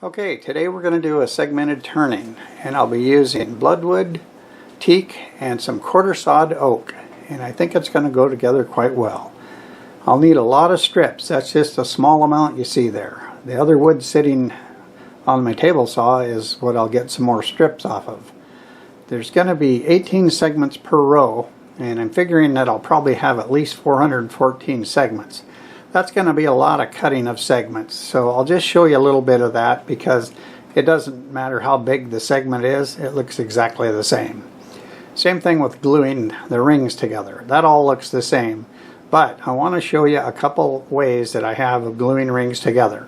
Okay, today we're going to do a segmented turning, and I'll be using Bloodwood, teak, and some quarter sawed oak, and I think it's going to go together quite well. I'll need a lot of strips. That's just a small amount you see there. The other wood sitting on my table saw is what I'll get some more strips off of. There's going to be 18 segments per row, and I'm figuring that I'll probably have at least 414 segments. That's going to be a lot of cutting of segments, so I'll just show you a little bit of that because it doesn't matter how big the segment is, it looks exactly the same. Same thing with gluing the rings together. That all looks the same, but I want to show you a couple ways that I have of gluing rings together.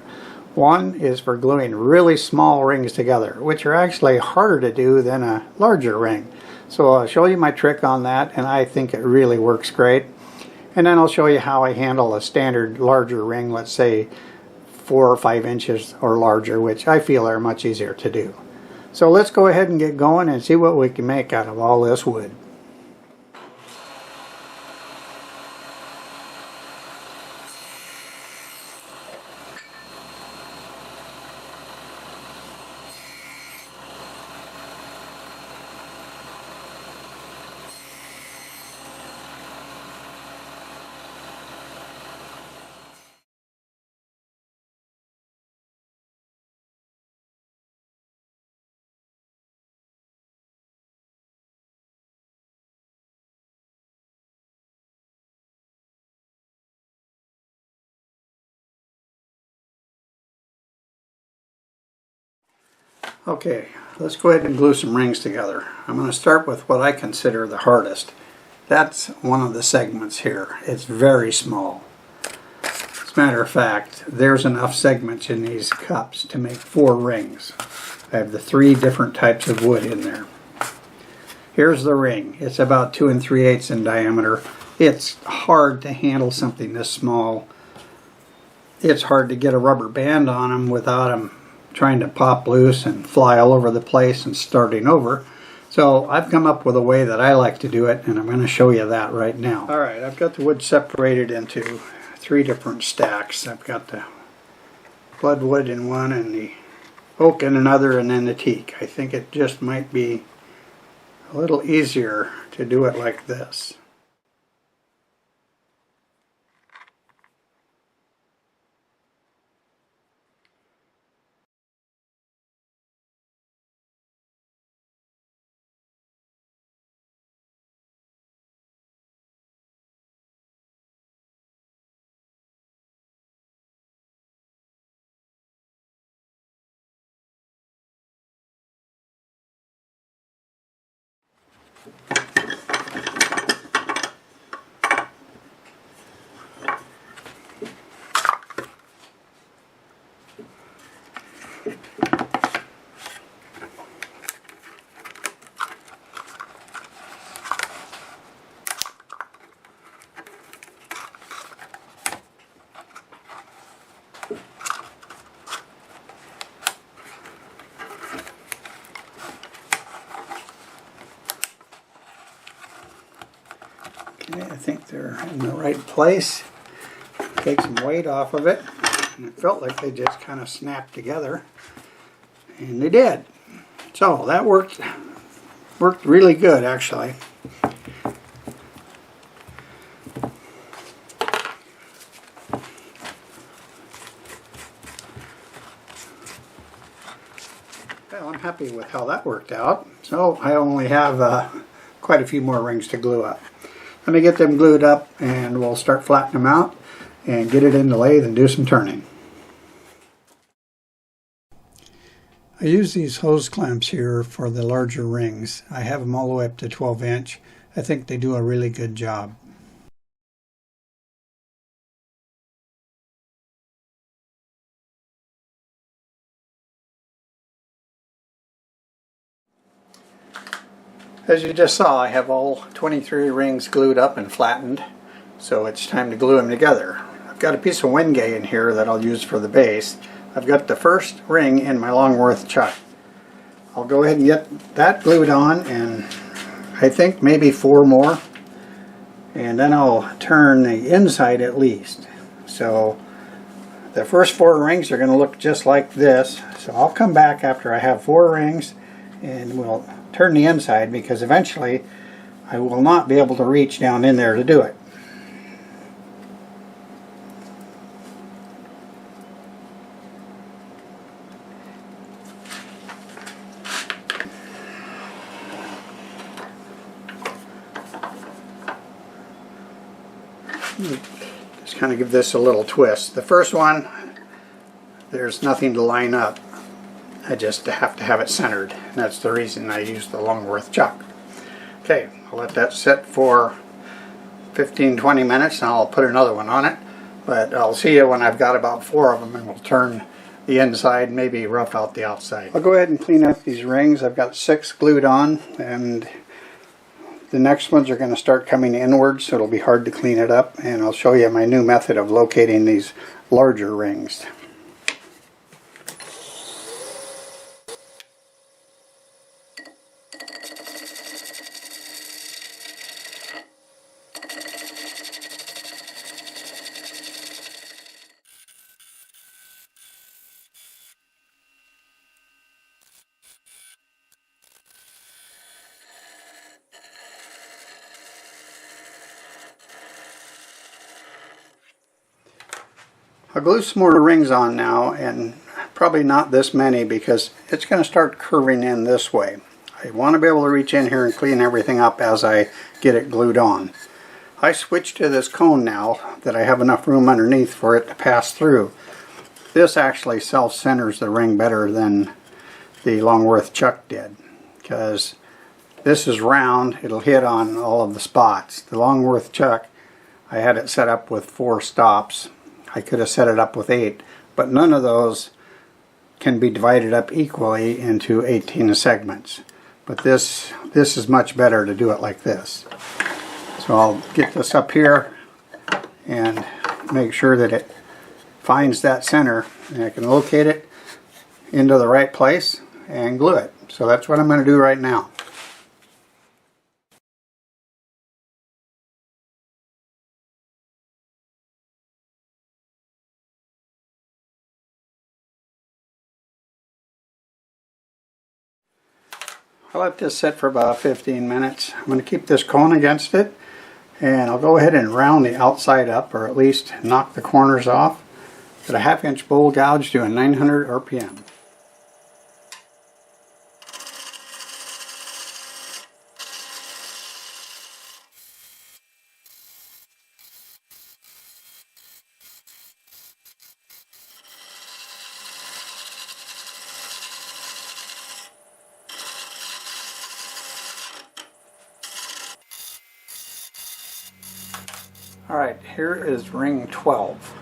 One is for gluing really small rings together, which are actually harder to do than a larger ring. So I'll show you my trick on that, and I think it really works great. And then I'll show you how I handle a standard larger ring, let's say 4 or 5 inches or larger, which I feel are much easier to do. So let's go ahead and get going and see what we can make out of all this wood. Okay, let's go ahead and glue some rings together. I'm going to start with what I consider the hardest. That's one of the segments here. It's very small. As a matter of fact, there's enough segments in these cups to make 4 rings. I have the 3 different types of wood in there. Here's the ring. It's about 2 3/8 in diameter. It's hard to handle something this small. It's hard to get a rubber band on them without them trying to pop loose and fly all over the place and starting over. So I've come up with a way that I like to do it, and I'm going to show you that right now. Alright, I've got the wood separated into 3 different stacks. I've got the Bloodwood in one and the oak in another, and then the teak. I think it just might be a little easier to do it like this. Okay, I think they're in the right place. Take some weight off of it, and it felt like they just kind of snapped together, and they did. So that worked really good, actually. Well, I'm happy with how that worked out. So I only have quite a few more rings to glue up. Let me get them glued up, and we'll start flattening them out and get it in the lathe and do some turning. I use these hose clamps here for the larger rings. I have them all the way up to 12 inch. I think they do a really good job. As you just saw, I have all 23 rings glued up and flattened, so it's time to glue them together. I've got a piece of Wenge in here that I'll use for the base. I've got the first ring in my Longworth chuck. I'll go ahead and get that glued on, and I think maybe 4 more, and then I'll turn the inside at least. So The first 4 rings are going to look just like this. So I'll come back after I have 4 rings and we'll turn the inside, because eventually I will not be able to reach down in there to do it. Just kind of give this a little twist. The first one, there's nothing to line up. I just have to have it centered. And that's the reason I use the Longworth chuck. Okay, I'll let that sit for 15-20 minutes and I'll put another one on it. But I'll see you when I've got about 4 of them, and we'll turn the inside, maybe rough out the outside. I'll go ahead and clean up these rings. I've got 6 glued on, and the next ones are going to start coming inwards, so it'll be hard to clean it up, and I'll show you my new method of locating these larger rings. I'll glue some more rings on now, and probably not this many because it's going to start curving in this way. I want to be able to reach in here and clean everything up as I get it glued on. I switched to this cone now that I have enough room underneath for it to pass through. This actually self-centers the ring better than the Longworth chuck did, because this is round, it'll hit on all of the spots. The Longworth chuck, I had it set up with 4 stops. I could have set it up with 8, but none of those can be divided up equally into 18 segments. But this is much better to do it like this. So I'll get this up here and make sure that it finds that center, and I can locate it into the right place and glue it. So that's what I'm going to do right now. I'll let this sit for about 15 minutes. I'm going to keep this cone against it, and I'll go ahead and round the outside up, or at least knock the corners off, at a 1/2 inch bowl gouge doing 900 RPM. Alright, here is ring 12.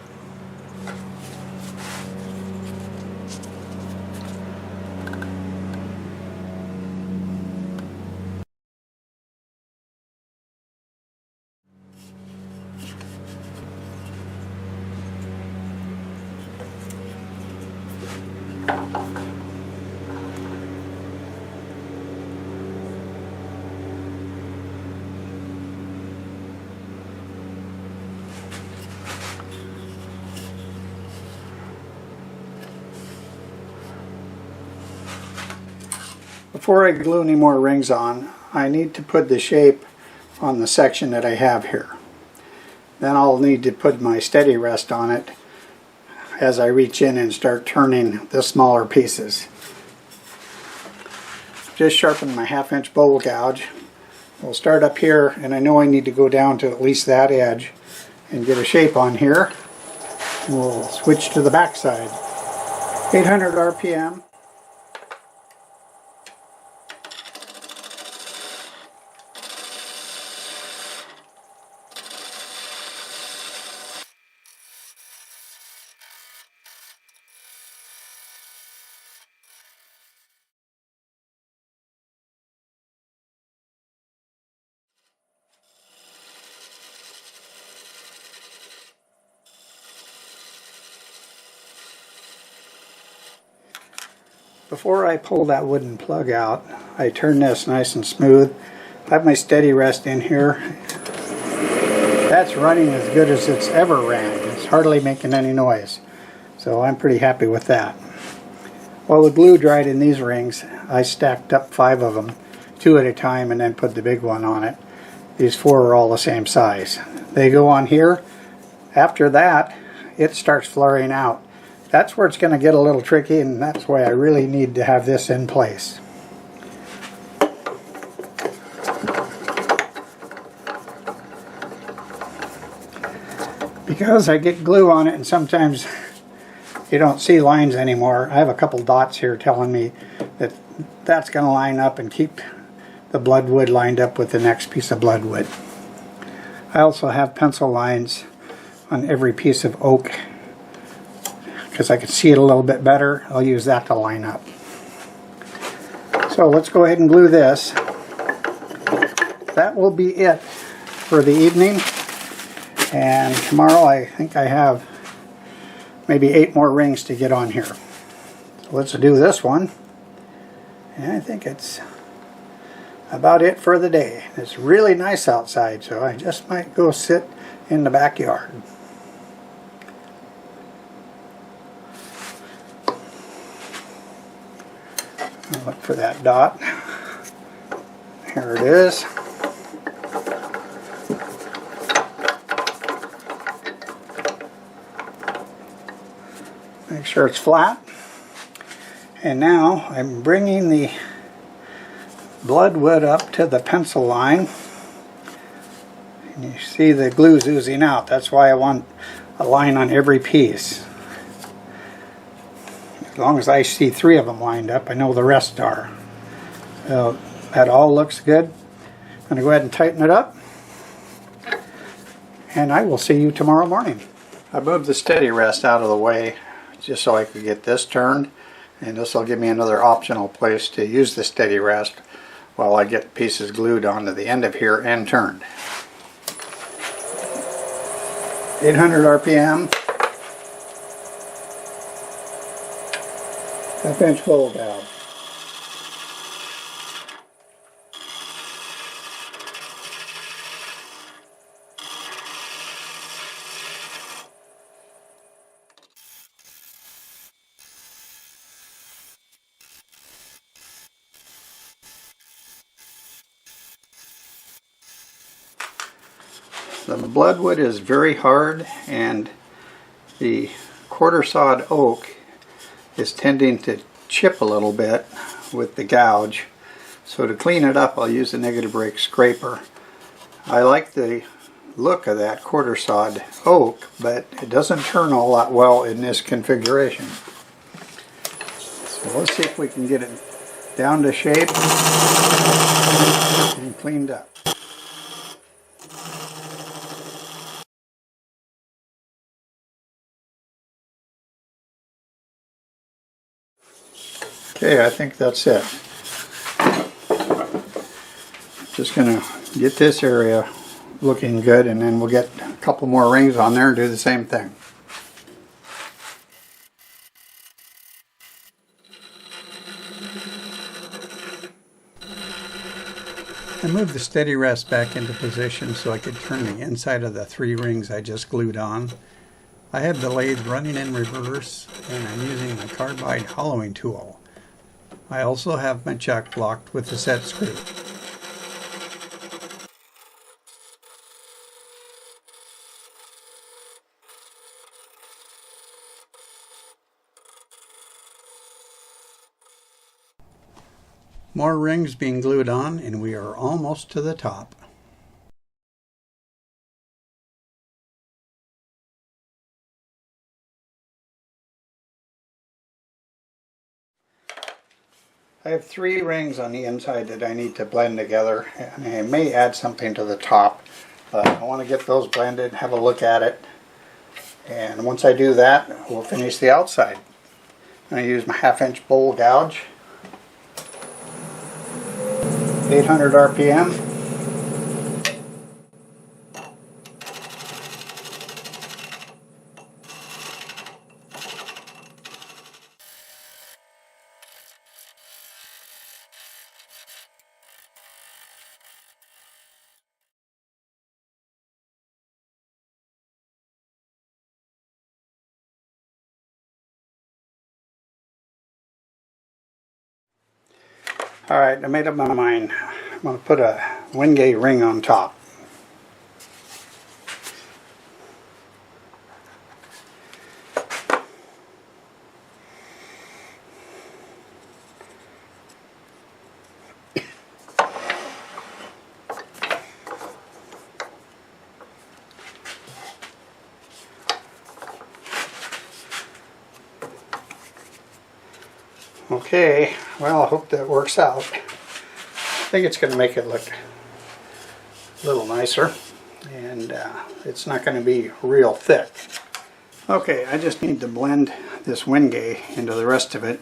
Before I glue any more rings on, I need to put the shape on the section that I have here. Then I'll need to put my steady rest on it as I reach in and start turning the smaller pieces. Just sharpen my 1/2 inch bowl gouge. We'll start up here, and I know I need to go down to at least that edge and get a shape on here. We'll switch to the back side. 800 RPM. Before I pull that wooden plug out, I turn this nice and smooth. I have my steady rest in here. That's running as good as it's ever ran. It's hardly making any noise. So I'm pretty happy with that. Well, the glue dried in these rings, I stacked up 5 of them, 2 at a time, and then put the big one on it. These 4 are all the same size. They go on here. After that, it starts flaring out. That's where it's going to get a little tricky, and that's why I really need to have this in place. Because I get glue on it and sometimes you don't see lines anymore, I have a couple dots here telling me that that's going to line up and keep the bloodwood lined up with the next piece of bloodwood. I also have pencil lines on every piece of oak because I can see it a little bit better. I'll use that to line up. So let's go ahead and glue this. That will be it for the evening. And tomorrow I think I have maybe 8 more rings to get on here. So let's do this one. And I think it's about it for the day. It's really nice outside, so I just might go sit in the backyard. I'll look for that dot. Here it is. Make sure it's flat. And now I'm bringing the bloodwood up to the pencil line. And you see the glue's oozing out. That's why I want a line on every piece. As long as I see 3 of them lined up, I know the rest are. So that all looks good. I'm going to go ahead and tighten it up. And I will see you tomorrow morning. I moved the steady rest out of the way just so I could get this turned, and this will give me another optional place to use the steady rest while I get pieces glued onto the end of here and turned. 800 RPM, half-inch bowl valve. The bloodwood is very hard, and the quarter sawed oak is tending to chip a little bit with the gouge. So to clean it up, I'll use a negative rake scraper. I like the look of that quarter sawed oak, but it doesn't turn all that well in this configuration. So let's see if we can get it down to shape and cleaned up. Okay, I think that's it. Just going to get this area looking good, and then we'll get a couple more rings on there and do the same thing. I moved the steady rest back into position so I could turn the inside of the 3 rings I just glued on. I have the lathe running in reverse, and I'm using a carbide hollowing tool. I also have my chuck blocked with the set screw. More rings being glued on, and we are almost to the top. I have 3 rings on the inside that I need to blend together, and I may add something to the top, but I want to get those blended, have a look at it, and once I do that, we'll finish the outside. I'm going to use my half-inch bowl gouge, 800 RPM. Alright, I made up my mind. I'm going to put a Wenge ring on top. Okay, well, I hope that works out. I think it's going to make it look a little nicer, and it's not going to be real thick. Okay, I just need to blend this Wenge into the rest of it,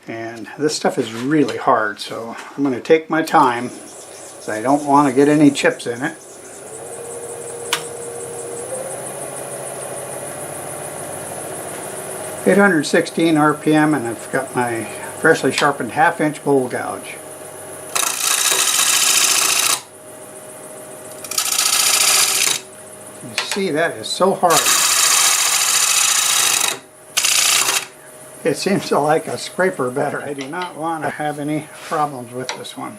and this stuff is really hard, so I'm going to take my time because I don't want to get any chips in it. (816 RPM), and I've got my freshly sharpened 1/2 inch bowl gouge. You see, that is so hard. It seems to like a scraper better. I do not want to have any problems with this one.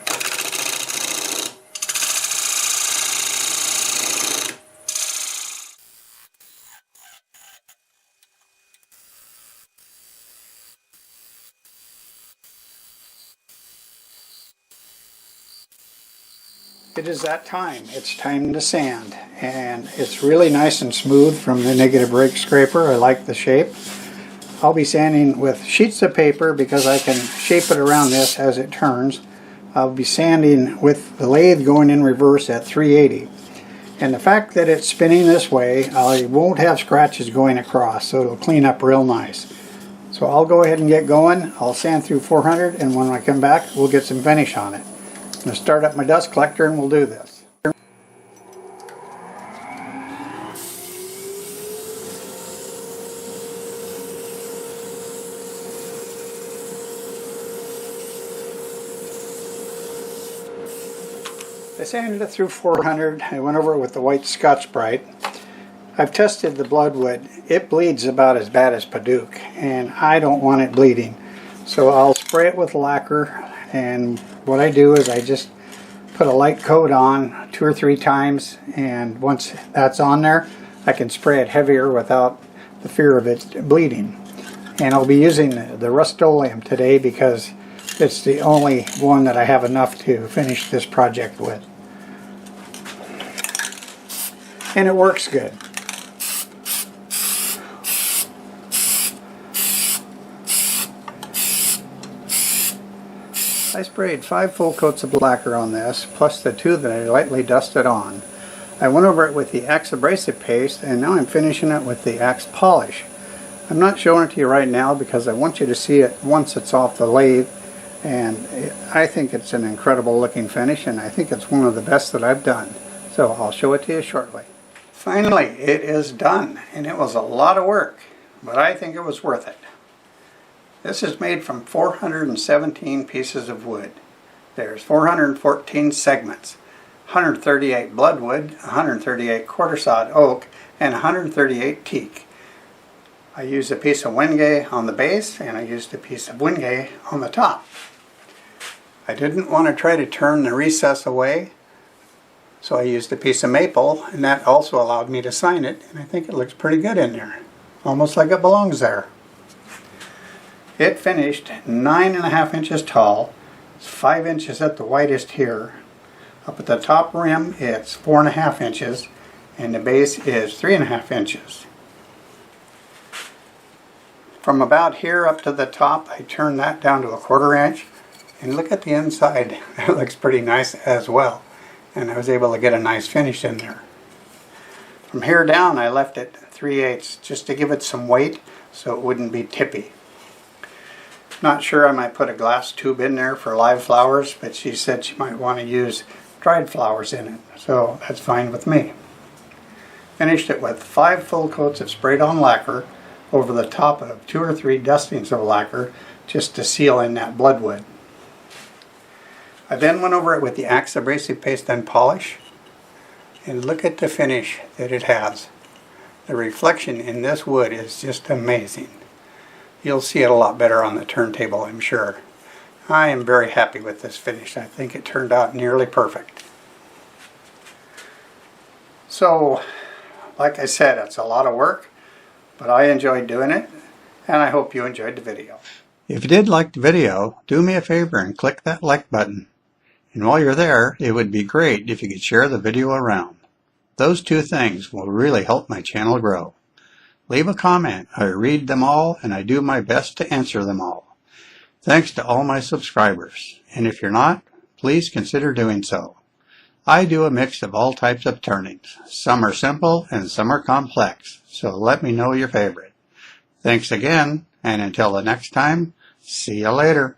It is that time. It's time to sand, and it's really nice and smooth from the negative rake scraper. I like the shape. I'll be sanding with sheets of paper because I can shape it around this as it turns. I'll be sanding with the lathe going in reverse at 380. And the fact that it's spinning this way, I won't have scratches going across, so it'll clean up real nice. So I'll go ahead and get going. I'll sand through 400, and when I come back, we'll get some finish on it. I'm going to start up my dust collector and we'll do this. I sanded it through 400. I went over it with the white Scotch-Brite. I've tested the Bloodwood. It bleeds about as bad as Paduke, and I don't want it bleeding. So I'll spray it with lacquer, and what I do is I just put a light coat on 2 or 3 times, and once that's on there, I can spray it heavier without the fear of it bleeding. And I'll be using the Rust-Oleum today because it's the only one that I have enough to finish this project with. And it works good. I sprayed 5 full coats of lacquer on this, plus the 2 that I lightly dusted on. I went over it with the Axe abrasive paste, and now I'm finishing it with the Axe polish. I'm not showing it to you right now because I want you to see it once it's off the lathe, and I think it's an incredible looking finish, and I think it's one of the best that I've done. So I'll show it to you shortly. Finally, it is done, and it was a lot of work, but I think it was worth it. This is made from 417 pieces of wood. There's 414 segments, 138 Bloodwood, 138 quarter sawed oak, and 138 teak. I used a piece of Wenge on the base, and I used a piece of Wenge on the top. I didn't want to try to turn the recess away, so I used a piece of maple, and that also allowed me to sign it, and I think it looks pretty good in there. Almost like it belongs there. It finished 9.5 inches tall. It's 5 inches at the widest here. Up at the top rim it's 4.5 inches, and the base is 3.5 inches. From about here up to the top, I turned that down to 1/4 inch, and look at the inside. It looks pretty nice as well, and I was able to get a nice finish in there. From here down I left it 3/8 just to give it some weight so it wouldn't be tippy. Not sure, I might put a glass tube in there for live flowers, but she said she might want to use dried flowers in it, so that's fine with me. Finished it with 5 full coats of sprayed on lacquer over the top of 2 or 3 dustings of lacquer just to seal in that Bloodwood. I then went over it with the Axe abrasive paste and polish, and look at the finish that it has. The reflection in this wood is just amazing. You'll see it a lot better on the turntable, I'm sure. I am very happy with this finish. I think it turned out nearly perfect. So, like I said, it's a lot of work, but I enjoyed doing it, and I hope you enjoyed the video. If you did like the video, do me a favor and click that like button. And while you're there, it would be great if you could share the video around. Those two things will really help my channel grow. Leave a comment. I read them all, and I do my best to answer them all. Thanks to all my subscribers. And if you're not, please consider doing so. I do a mix of all types of turnings. Some are simple and some are complex, so let me know your favorite. Thanks again, and until the next time, see you later.